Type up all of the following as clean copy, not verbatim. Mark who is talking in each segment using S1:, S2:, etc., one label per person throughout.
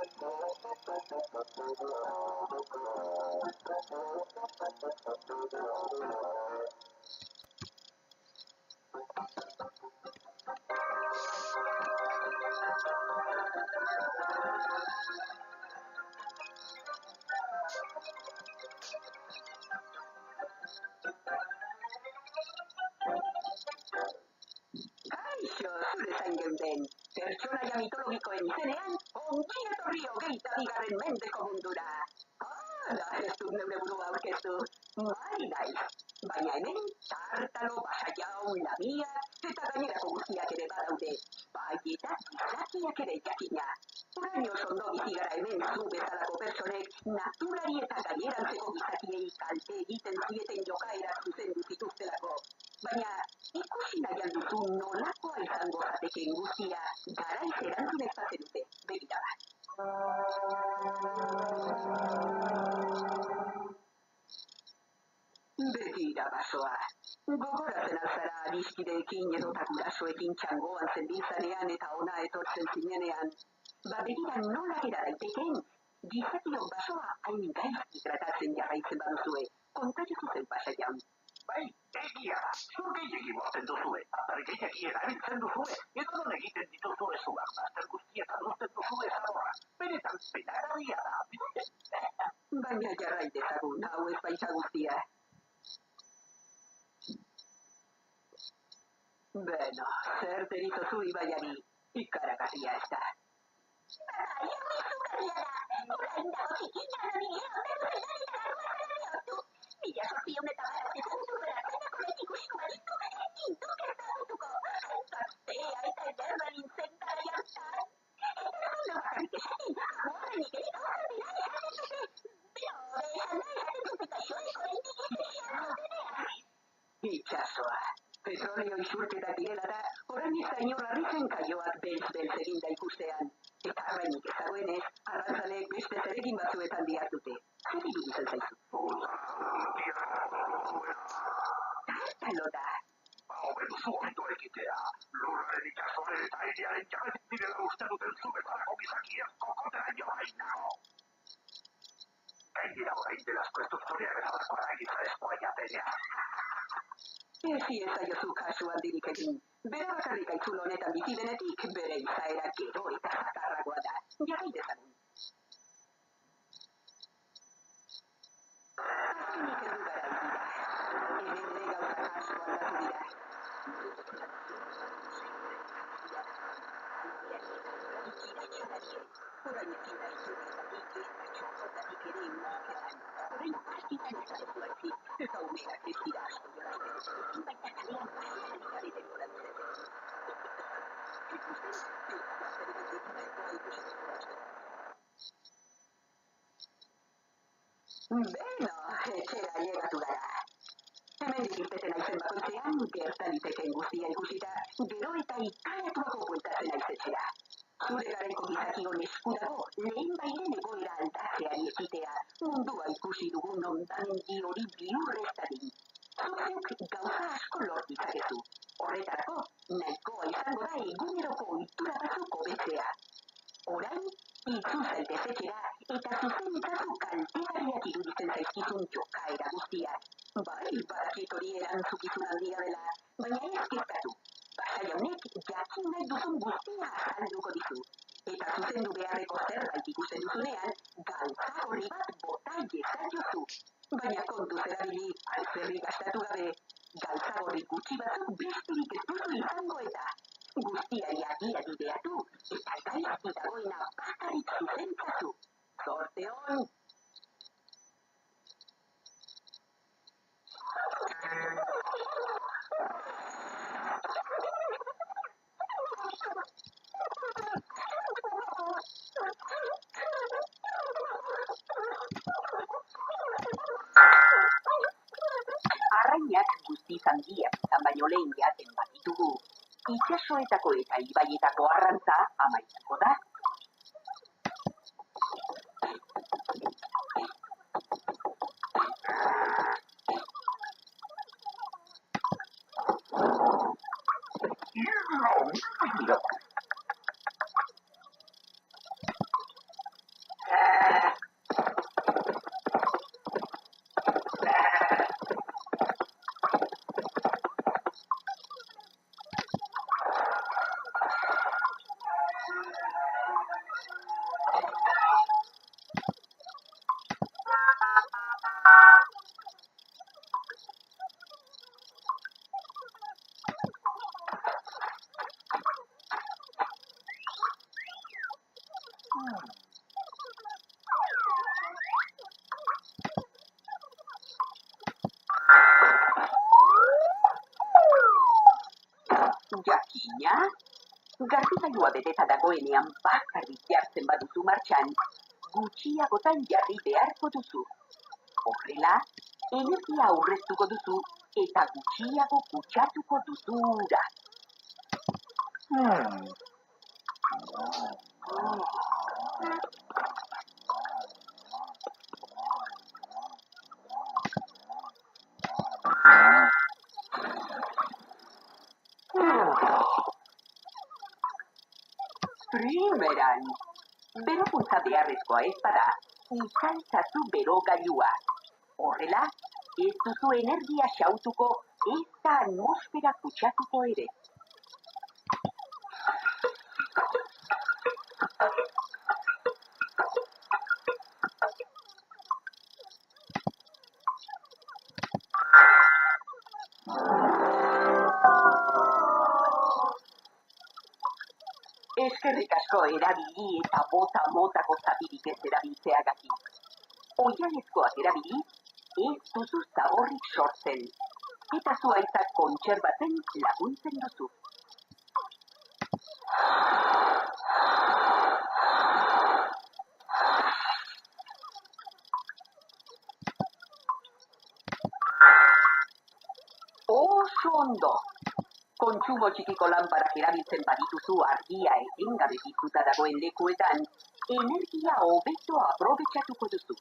S1: Kaixo, zure zain geunden. Pertsonaia mitologikoen izenean, ongi etorri hogeita bigarren mendeko mundura. Hala, ez dut neure burua aurkeztu. Mari naiz. Baina hemen, Tartalo, Pasaiau, Lamia, eta gainerako guztiak ere badaude. Bai eta gizakiak ere jakina. Orain oso ondo bizi gara hemen zu bezalako pertsonek naturari eta gainerantzeko gizakiei kalte egiten zieten jokaera zuzendu zituztelako. Baina, ikusi nahian duzu nolakoa izango zatekeen guztia garaiz erantzun ez bazenute. Begira bat. Begira basoa. Gogoratzen alzara adiskideekin edota gurasoekin txangoan zenbiltzanean eta ona etortzen zinenean. Begira nola gera daitekeen, gizakiok basoa hain gaizki tratatzen jarraitzen baduzue. Kontatu zuzen Pasaian.
S2: Bai, egia da. Zur gehiagi bosten duzue, atar gehiagi erabiltzen duzue, edo non egiten dituzue zuak bazter guztietan uzten duzue zarora. Benetan penagarria da.
S1: Baina jarrai dezagun, hau ez baita guztia. Beno, zer deritzozu ibaiari, ikaragarria ez da.
S3: Bai, hau izugarria da. Orain dago txikina nabile ondartzen ari da garua bihurtu. Mila sortzion eta baratzen zuberatzenako lehikusiko baditu, gintuk ez da dutuko. Gaztea eta ederra nintzen garai hartan. Eta zondo bakarrik esaten, horrenik ere gauzan dira esaten dute. Bero, behana esaten dute gaixoek oraindik etxean daudenean.
S1: Itxasoa. Petrolio isurketak direla da, orain ez da inor harritzen kaioak belz-belz eginda ikustean. Eta arrainik ez dagoenez, arrantzaleek beste zeregin batzuetan dihartute. Zer iruditzen zaizu? Tartalo da.
S2: Hobe duzu ondo egitea. Lurraren itxasoren eta airearen jabetik direla uste duten zu bezalako gizakiak kokoteraino bainago. Gainera orain delazko ez dut zurea bezalako aragitza jatenea.
S1: Ezi ezaiozu kasu handirik egin. Bera bakarrik aitzul honetan bizi denetik, bere izaera gero eta zakarragoa da. Jarrai dezagun. Azkenik heldu gara dira. Hemen ere gauzak asko aldatu dira. Orain ezin da izugarretatik eta txokotatik ere euskeran. Orain pastitan ezaretu altzi, eta umeak ez dira asko jolazten. Baita kalean pasean ikari denboratzen. Ikusten, eta baztereko ditunaikoa ikusiko guztu. Beno, etxera llegatu gara. Hemen irteten aizen bakoitzean, gertan itekeen guztia ikusita, gero eta ikaratuako bueltatzen aizetxera. Zure garenko gizakion eskudago, lehen bairen egoera aldatzeari ekitea, mundua ikusi dugun ondamendi hori bihurreztadin. Zuk gauza asko lort ditzakezu. Horretarako, nahikoa izango da eguneroko ohitura batzuk hobetzea. Orain, itzul zaitez etxera eta zuzen itzazu kaltegarriak iruditzen zaizkizun jokaera guztiak. Bai, badakit hori erantzukizun handia dela, baina ez kezkatu. Pasai honek jakin nahi duzun guztia azalduko dizu. Eta zuzendu beharreko zerbait ikusten duzunean, gauza horri bat bota ezaiozu. Baina kontuz erabili, alferri gastatu gabe, gauza horri gutxi batzuk besterik ez duzu izango eta guztiari agia bideatu eta gaizki dagoena bakarrik zuzentzazu. Zorte hon! Arrainak guztiz handiak izan baino lehen jaten baditugu, itsasoetako eta ibaietako arrantza amaituko da. Jakina? Garbigailua beteta dagoenean bakarrik jartzen baduzu martxan, gutxiagotan jarri beharko duzu. Horrela, energia aurreztuko duzu eta gutxiago kutsatuko duzu ura. Primeran, berokuntza beharrezkoa ez bada, itzaltzazu berogailua. Horrela, ez duzu energia xautuko eta atmosfera kutsatuko ere. Eskerrik asko erabili eta motako zapirik ez erabiltzeagatik. Oihanezkoak erabili, ez duzu zaborrik sortzen. Eta zuaitzak kontserbatzen laguntzen duzu. Oso ondo! Kontsumo txikiko lanparak erabiltzen badituzu argia etengabe piztuta dagoen lekuetan, energia hobeto aprobetxatuko duzu.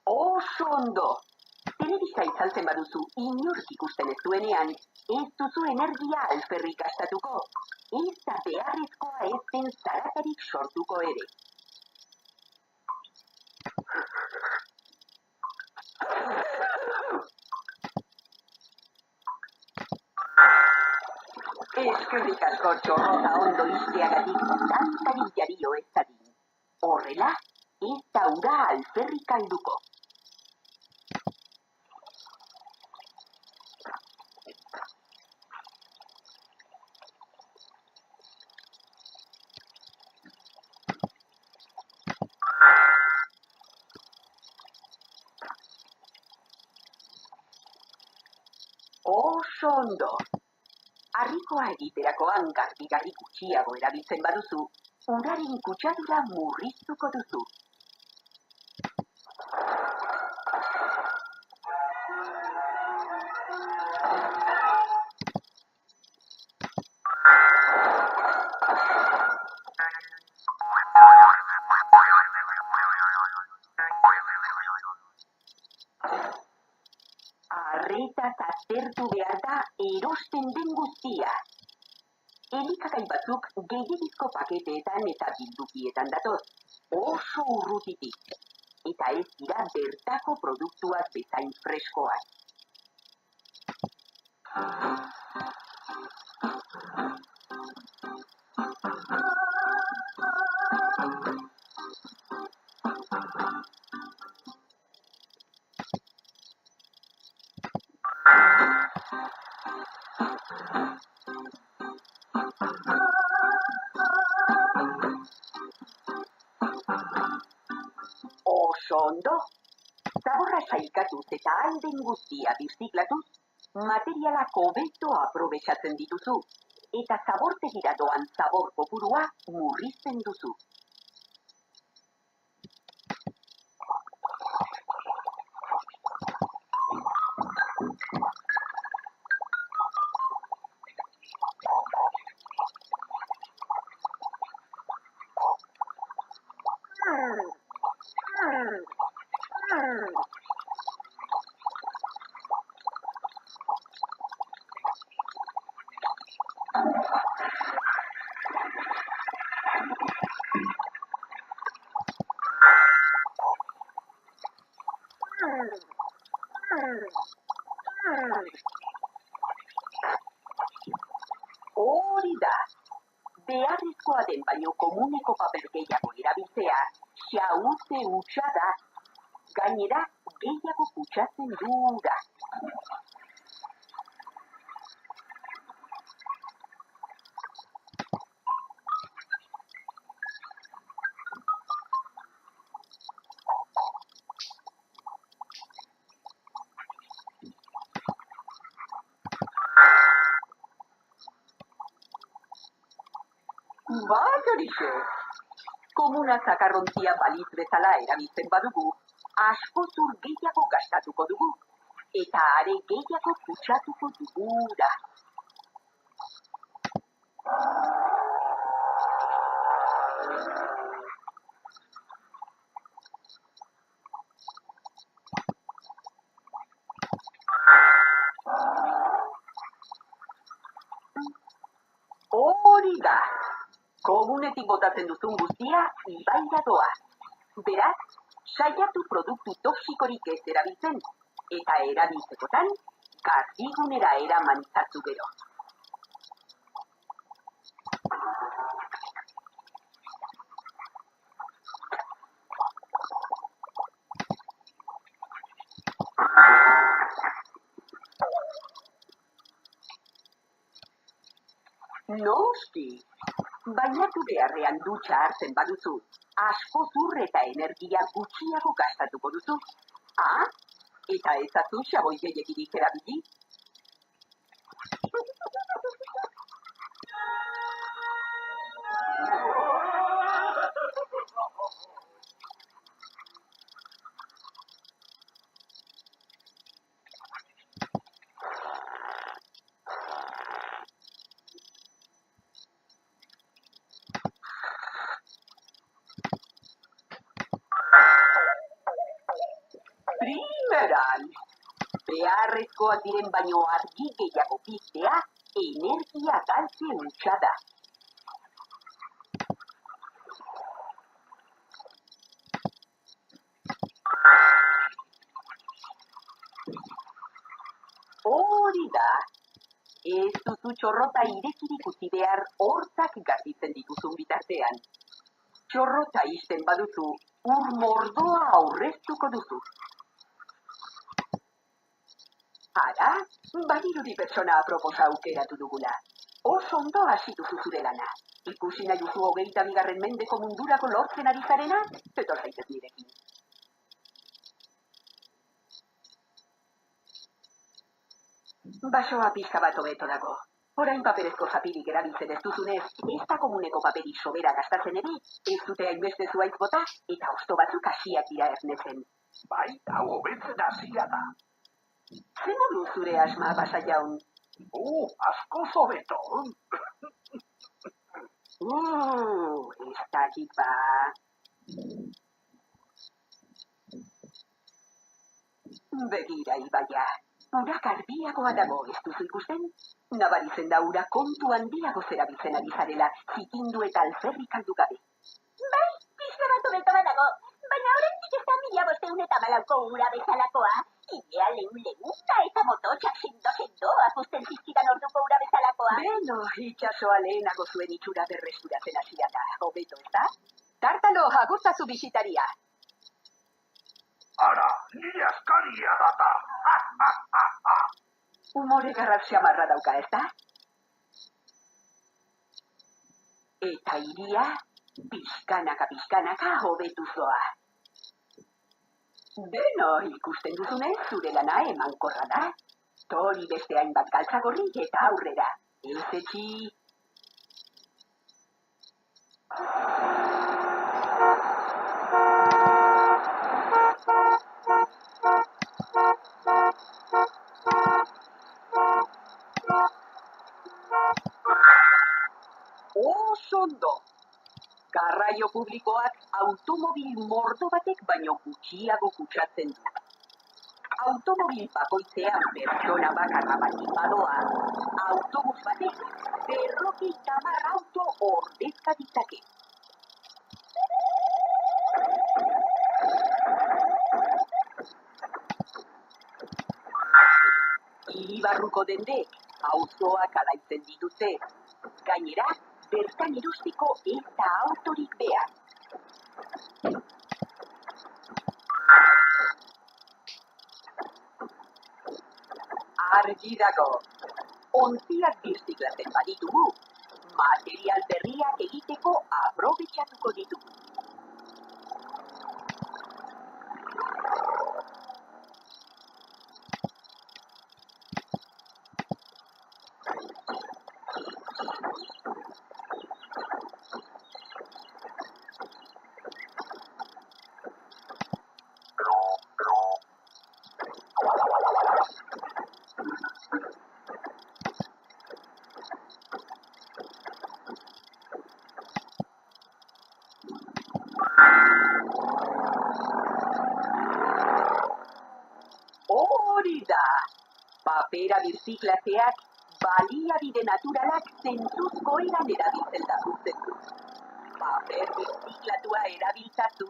S1: Oso ondo! Telebista itzaltzen baduzu inork ikusten ez duenean, ez duzu energia alferrik gastatuko. Ez da beharrezkoa ez den zaratarik sortuko ere. Eskerrik asko txorrota ondo izteagatik tantarik jario ez dadin. Horrela, ez da ura alferrik alduko. Oso ondo! Harrikoa egiterakoan garbi gutxiago erabiltzen baduzu, uraren kutsadura murriztuko duzu. Arretaz aztertu behar da erosten den guztia. Elikagai batzuk gehiagizko paketeetan eta bildukietan datoz, oso urrutitik. Eta ez dira bertako produktuak bezain freskoak. Oso ondo! Zaborra saikatuz eta ahal den guztia birziklatuz, materialak hobeto aprobetxatzen dituzu, eta zabortegira doan zabor kopurua murrizten duzu. Hori da. Beharrezkoa den baino komuneko paper gehiago erabiltzea, xahuze hutsa da. Gainera, gehiago kutsatzen du ura. Bai, horixe. Komuna zakarrontzia balitz bezala erabiltzen badugu, asko zur gehiago gastatuko dugu. Eta are gehiago kutsatuko dugu ura. Hori da. Komunetik botatzen duzun guztia ibaira doa. Beraz, saiatu produktu toxikorik ez erabiltzen, eta erabiltzekotan, garbigunera eraman itzazu gero. Noski, bainatu beharrean dutxa hartzen baduzu, asko zur eta energia gutxiago gastatuko duzu. Ah, eta ezazu xaboi gehiagirik erabili? Primeran, beharrezkoak diren baino argi gehiago piztea, energia galtze hutsa da. Hori da. Ez duzu txorrota irekirik utzi behar hortzak garbitzen dituzun bitartean. Txorrota isten baduzu, ur mordoa aurreztuko duzu. Ara, badirudi pertsona aproposa aukeratu dugula. Oso ondo hasi duzu zure lana. Ikusi nahi duzu 22. mendeko mundurako lortzen ari zarena, etor zaitez nirekin. Basoa pixka bat hobeto dago. Orain paperezko zapirik erabiltzen ez duzunez, ez da komuneko paperik sobera gastatzen ere, ez dute hainbeste zuaitz bota, eta hosto batzuk hasiak dira ernetzen.
S2: Bai, hau hobetzen hasia da.
S1: Zer modu zure asma, Basa jaun?
S2: Askoz hobeto.
S1: Ez dakit ba. Begira, Ibaia. Ura garbiagoa dago, ez duzu ikusten? Nabaritzen da ura kontu handiago zerabiltzen ari zarela, zikindu eta alferrik aldu gabe.
S3: Bai, pixka bat hobeto badago, baina oraindik ez da 1514ko ura bezalakoa. Ilea leun-leuna eta mototxak sendo akusten zizkidan orduko ura bezalakoa.
S1: Beno, itxasoa lehenago zuen itxura berreskuratzen hasia da, hobeto ez da? Tartalo, agurtazu bisitaria.
S2: Ara, nire askaria data.
S1: Humore garrat xamarra dauka, ez da? Eta iria, pixkanaka hobetu zoa. Beno, ikusten duzunez, zure lana emankorra da. Tori beste hainbat galtzagorri eta aurrera. Ez etxi. Osondo. Garraio publikoak automobil mordo batek baino gutxiago kutsatzen du. Automobil bakoitzean pertsona bakarra baldin badoa, autobus batek 50 auto ordezka ditzake. Hiribarruko dendek auzoak alaitzen dituzte. Gainera, bertan erosteko ez da autorik behar. Argi dago, ontziak birziklatzen baditugu, material berriak egiteko aprobetxatuko ditugu. Hori da, papera birziklatzeak baliabide naturalak zentzuzko eran erabiltzen laguntzen du. Paper birziklatua erabiltzatu.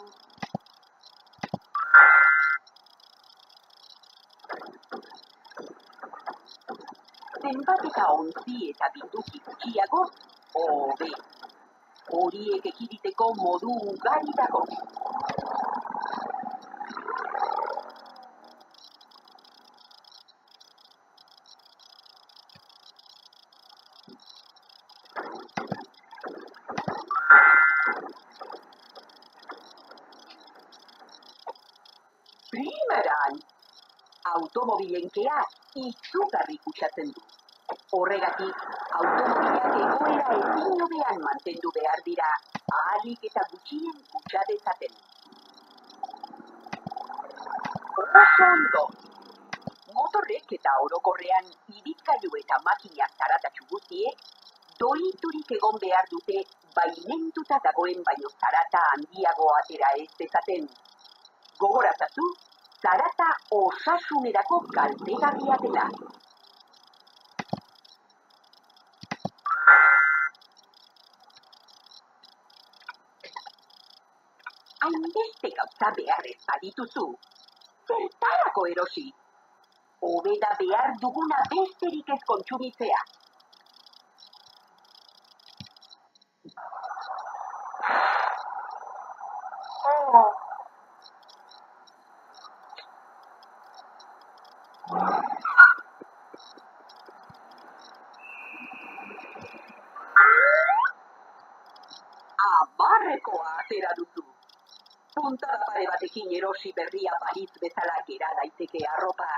S1: Zenbat eta ontzi eta bilduki gutxiago, hobe. Horiek ekiditeko modu ugari dago. Primeran, automobilen kea izugarri kutsatzen du. Horregatik, automobilak egoera ezin hobean mantendu behar dira, ahalik eta gutxien kutsa dezaten. Oso ondo! Motorrek eta orokorrean ibilgailu eta makina zaratatsu guztiek doiturik egon behar dute baimenduta dagoen baino zarata handiago atera ez dezaten. Gogorazazu, zarata osasunerako kaltegarria dela. Hainbeste gauza behar ez badituzu, zertarako erosi? Hobe da behar duguna besterik ez kontsumitzea. Amarrekoa atera duzu. Puntada pare batekin erosi berria balitz bezala gera daiteke arropa.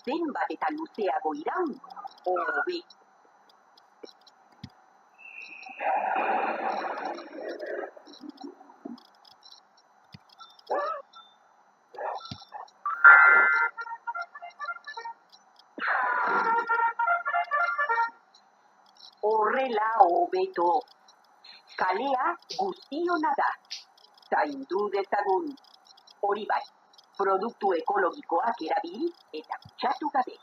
S1: Zenbat eta luzeago iraun, hobe. Horrela hobeto. Kalea guztiona da. Zaindu dezagun. Hori bai, produktu ekologikoak erabili eta kutsatu gabe.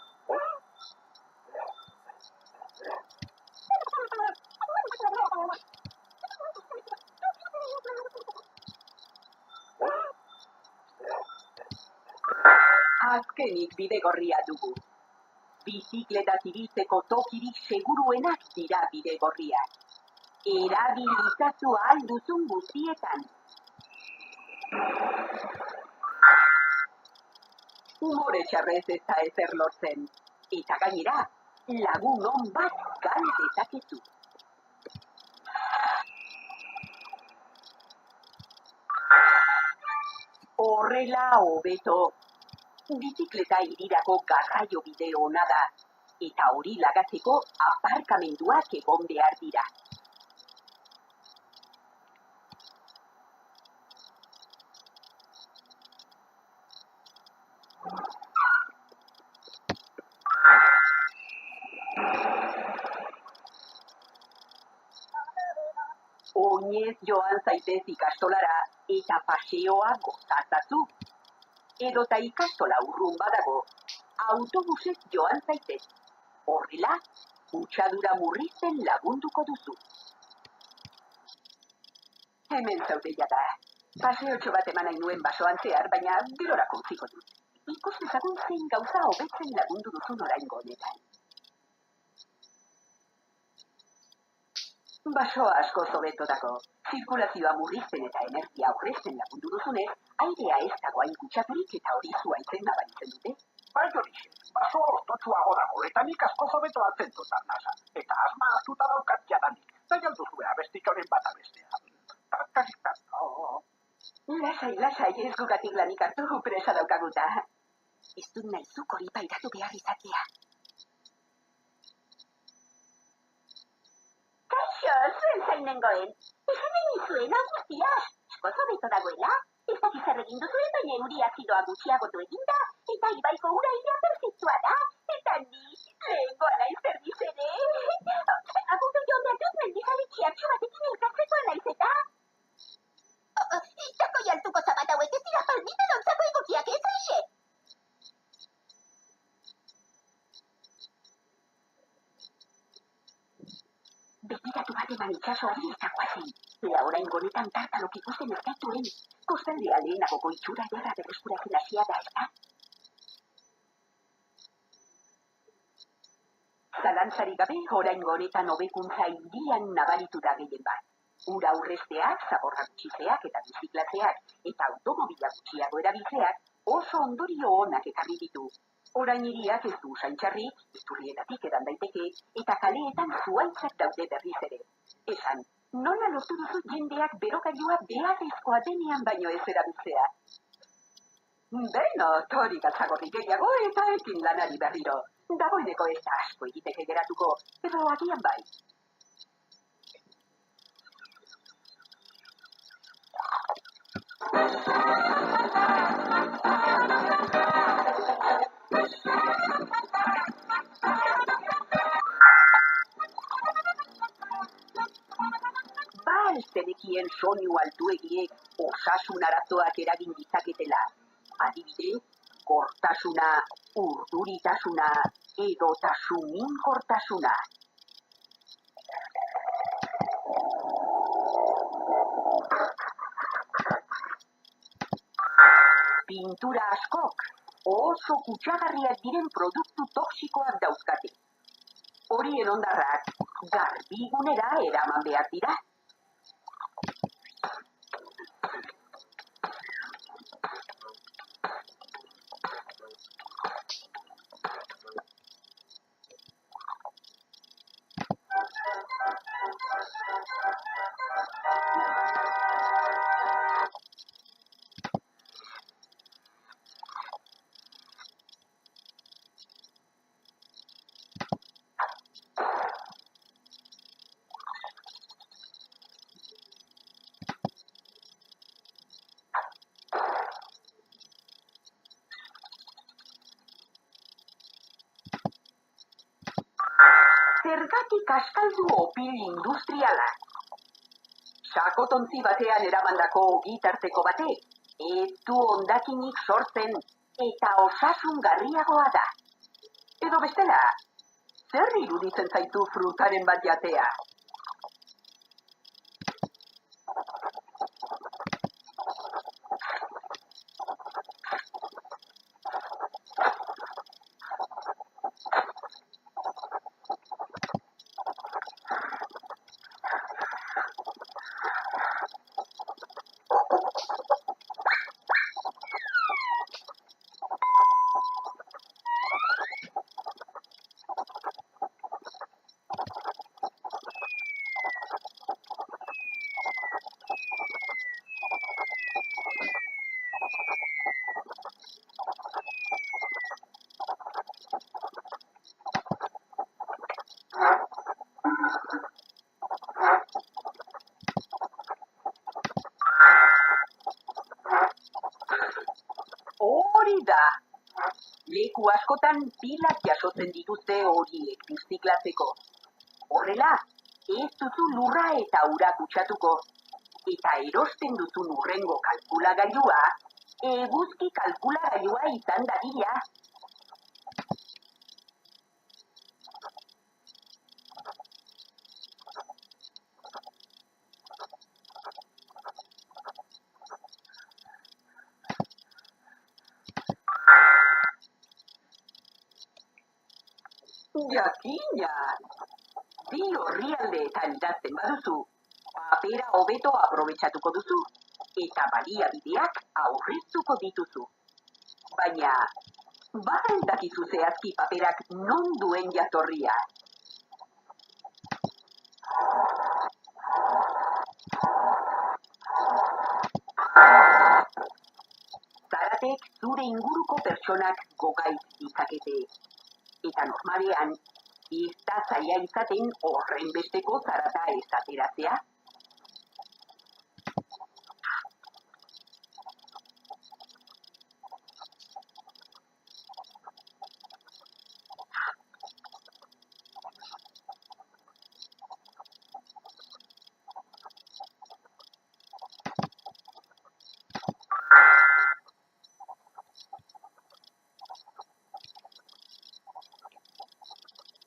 S1: Azkenik bidegorria dugu. Bizikleta ibiltzeko tokirik seguruenak dira bidegorriak. Erabil itzazu ahal duzun guztietan. Umore txarrez ez da ezer lortzen. Eta gainera, lagun on bat gal dezakezu. Horrela hobeto. Bizikleta hirirako garraio bide ona da. Eta hori lagatzeko aparkamenduak egon behar dira. Oinez joan zaitez ikastolara eta paseoa gozazazu. Edota ikastola urrun badago, autobusez joan zaitez. Horrela, kutsadura murrizten lagunduko duzu. Hemen zaude jada. Paseotxo bat eman nahi nuen basoan zehar, baina gerorako utziko dut. ikus ezagun zein gauza hobetzen lagundu duzun oraingo honetan. Baso asko hobeto dago. Zirkulazioa murrizten eta energia aurrezten lagundu duzunez, airea ez dago hain kutsaturik eta hori zuaitzen nabaritzen dute.
S2: Bai horixe, baso ortotsuago dago, eta nik asko hobeto hartzen dut arnasa. Eta asma hartuta daukat jadanik. Nahi alduzu abestik honen bat abestea.
S1: Lasai, ez gugatik lanik hartu presa daukaguta. Ez dut nahi zuk hori pairatu behar izatea.
S3: Kaixo, zuen zain nengoen. Esan egin zuen guztia asko hobeto dagoela. Ez dakiz zer egin duzuen, baina euri azidoa gutxiagotu eginda. Eta ibaiko uraia perfektua da. Eta ni, lehengoa naiz berriz ere. Agundu joan behar dut mendizale txiartxo batekin elkartzekoa naiz eta. Tako jaltuko zapat hauek ez dira palmita dontzako egokiak ez aixe.
S1: Begiratu bat eman itxaso hori izakoa zen. Oraingo honetan tartalok ikusten ez gaituen. Kostaldea lehenagoko itxura ederra berreskuratzen hasia da, ezta? Zalantzarik gabe, oraingo honetan hobekuntza hirian nabaritu da gehien bat. Ura aurrezteak, zaborra gutxizeak eta biziklatzeak eta automobila gutxiago erabiltzeak oso ondorio onak ekarri ditu. Orain hiriak ez du usaintxarri, iturrietatik edan daiteke, eta kaleetan zuaitzak daude berriz ere. Esan, nola lortu duzu jendeak berogailua beharrezkoa denean baino ez erabiltzea? Beno, hori gatzagorri gehiago eta ekin lanari berriro. Dagoeneko ez da asko egiteke geratuko, edo agian bai. Zenekien soinu altuegiek osasun arazoak eragin ditzaketela. Adibide, kortasuna, urduritasuna, edotasuninkortasuna. Pintura askok oso kutsagarriak diren produktu toksikoak dauzkate. Horien ondarrak garbigunera eraman behar dira. Zergatik askaldu opil industriala. Sakotontzi batean eramandako gitarteko batek, ez du hondakinik sortzen eta osasungarriagoa da. Edo bestela, zer iruditzen zaitu frutaren bat jatea? Hori da. Leku askotan pilak jasotzen dituzte horiek birziklatzeko. Horrela, ez duzu lurra eta ura kutsatuko. Eta erosten duzun hurrengo kalkulagailua, eguzki kalkulagailua izan dadila. Jakina. Bi orrialdeetan idazten baduzu, papera hobeto aprobetxatuko duzu, eta baliabideak aurreztuko dituzu. Baina, bada ez dakizu zehazki paperak non duen jatorria. Zaratek zure inguruko pertsonak gogaitz ditzakete. Eta normalean, ez da zaila izaten horren besteko zarata ez ateratzea.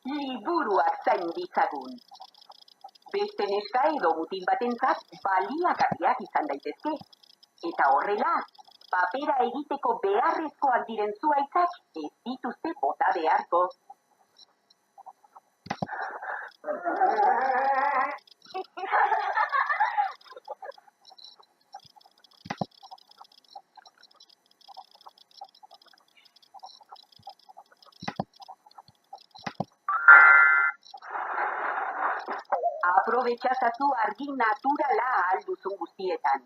S1: Liburuak zain ditzagun. Beste neska edo mutil batentzat baliagarriak izan daitezke. Eta horrela, papera egiteko beharrezkoak diren zuhaitzak ez dituzte bota beharko. Aprobetxazazu argi naturala ahal duzun guztietan.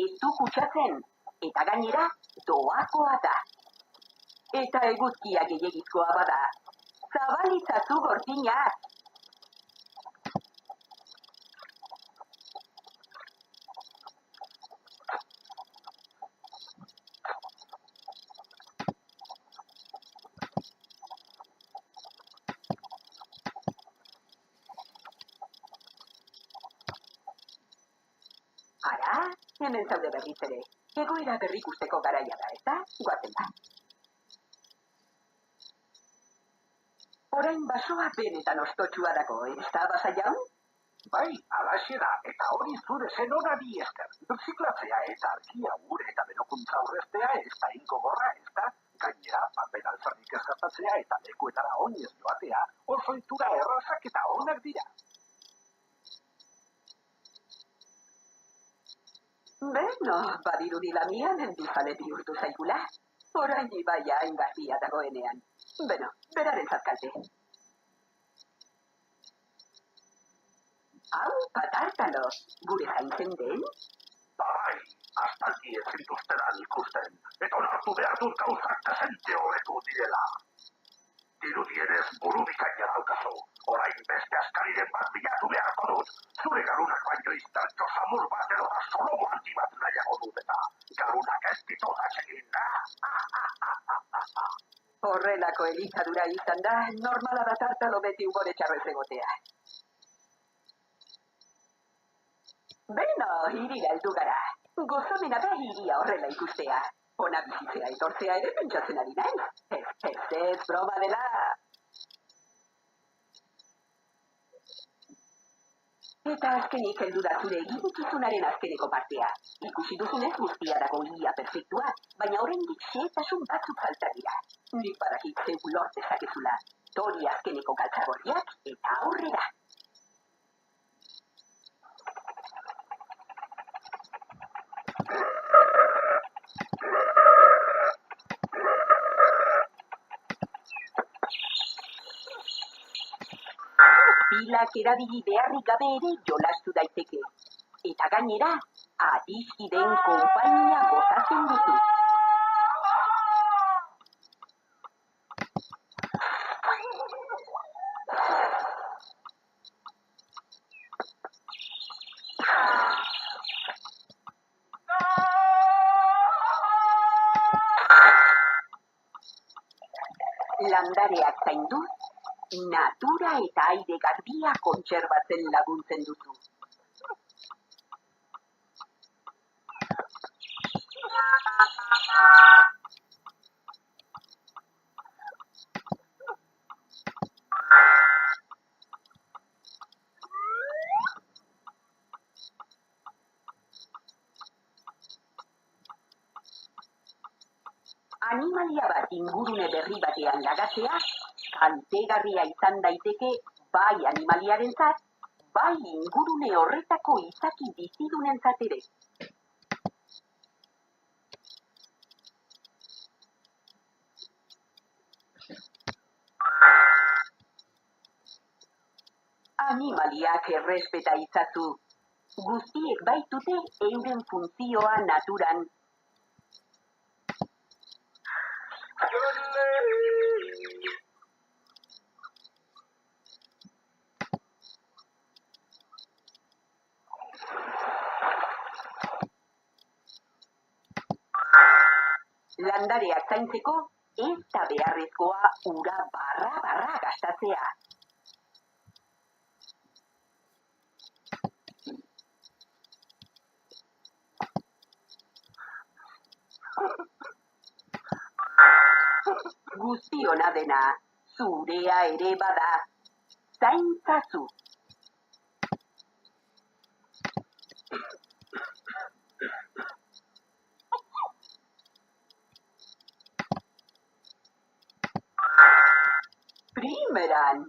S1: Ez du kutsatzen, eta gainera doakoa da. Eta eguzkia gehiagizkoa bada. Zabalitzazu gortinaz. Ara, hemen zaude berriz ere. Egoera berrikusteko garaia da, ezta? Goazen da. Orain basoa benetan ostotsua dago, ez da, Basa jaun?
S2: Bai, alaxe da, eta hori zure zenonari esker. Birziklatzea eta argia gure eta berokuntza aurreztea ez da ingo gorra, ez da? Gainera, paper alferrik ez gastatzea eta lekuetara oinez joatea, oso itura errazak eta onak dira.
S1: Beno, badirudi lamia mendizale bihurtu zaigula. Orain ibaia hain garbia dagoenean. Beno, berarentzat kalte. Hau, patartalo, gure zaintzen den?
S2: Bai, astaldi ez zintuztenan ikusten, eta onartu behar dut gauzak desente horretu direla. Dirudienez buru bikaina daukazu, orain beste askariren bat bilatu beharko dut. Zure garunak baino iztartxo samur bat edo da solomo handi bat nahiago dut eta garunak ez ditozak egin.
S1: Horrelako elikadura izan da, normala da tartalo beti ubore txarrez egotea. Beno, hirira heldu gara. Gozamena da hiria horrela ikustea. Ona bizitzea etortzea ere pentsatzen ari naiz. Ez, broma dela. Eta azkenik heldu da zure eginkizunaren azkeneko partea. Ikusi duzunez guztia dago ia perfektua, baina oraindik xehetasun batzuk falta dira. Nik badakit zeu lort dezakezula. Tori azkeneko galtzagorriak eta aurrera. Pilak erabili beharrik gabe ere jolastu daiteke. Eta gainera, adiskideen konpainia gozatzen duzu. Landareak zaindu, natura eta aire garbia kontserbatzen laguntzen duzu. Animalia bat ingurune berri batean lagatzea, kaltegarria izan daiteke bai animaliarentzat, bai ingurune horretako izaki bizidunentzat ere. Animaliak errespeta itzazu. Guztiek baitute euren funtzioa naturan. Landareak zaintzeko, ez da beharrezkoa ura barra gastatzea. Guztiona dena, zurea ere bada. Zaintzazu. Primeran,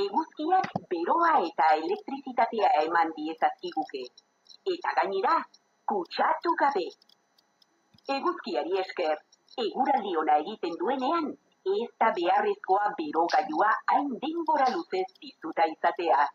S1: eguzkiak beroa eta elektrizitatea eman diezazkiguke. Eta gainera, kutsatu gabe. Eguzkiari esker, eguraldi ona egiten duenean, ez da beharrezkoa berogailua hain denbora luzez piztuta izatea.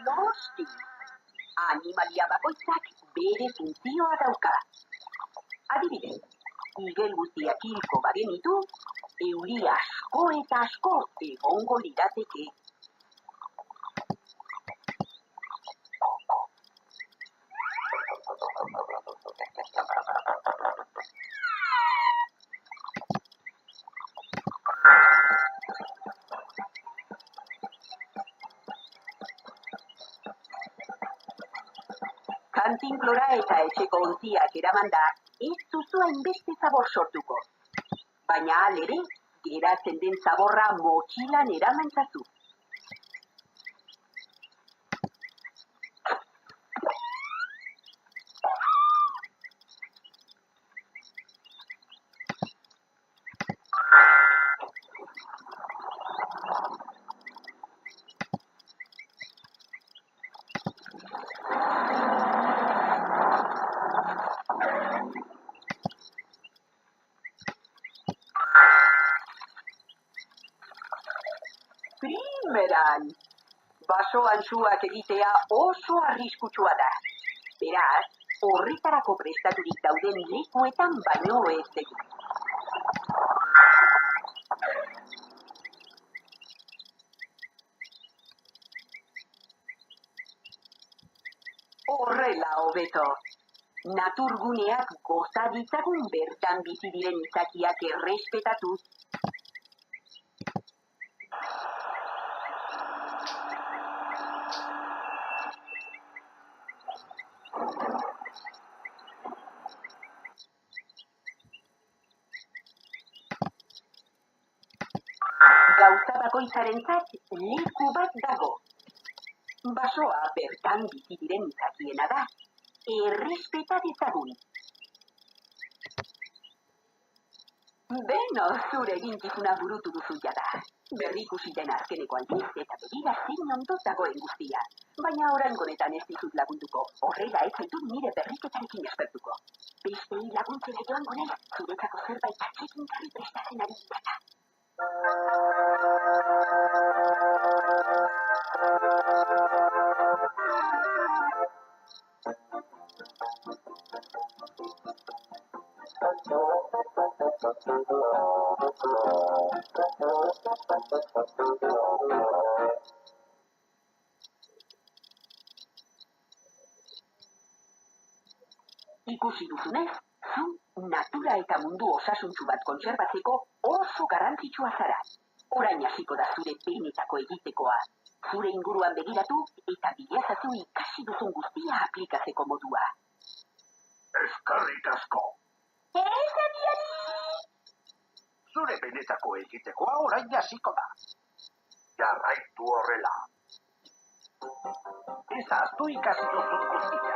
S1: Noski, animalia bakoitzak bere funtzioa dauka. Adibidez, igel guztiak hilko bagenitu, euri asko eta asko egongo lirateke. Kantinplora eta etxeko ontziak eramanda, ez duzu hainbeste zabor sortuko. Baina alere, geratzen den zaborra motxilan eramantzazu. Primeran, basoan suak egitea oso arriskutsua da. Beraz, horretarako prestaturik dauden lekuetan baino ez egin. Horrela hobeto. Naturguneak goza ditzagun bertan bizi diren izakiak errespetatuz. Gauza bakoitzarentzat leku bat dago. Basoa bertan bizi diren izakiena da. Errespeta dezagun. Beno, zure eginkizuna burutu duzu jada. Berrikusi den azkeneko aldiz eta begira zein ondo dagoen guztia. Baina oraingo honetan ez dizut lagunduko. Horrela ez zaitut nire berriketarekin espertuko. Bestei laguntzera joango naiz, zuretzako zerbait atsegingarri prestatzen ari dira. Ikusi duzunez, zu natura eta mundu osasuntsu bat kontserbatzeko oso garrantzitsua zara. Orain hasiko da zure benetako egitekoa. Zure inguruan begiratu eta bilazazu ikasi duzun guztia aplikatzeko modua.
S2: Eskerrik asko.
S3: Ez adiari!
S2: Zure benetako egitekoa orain hasiko da. Jarraitu horrela. Ez ahaztu ikasi duzun guztia.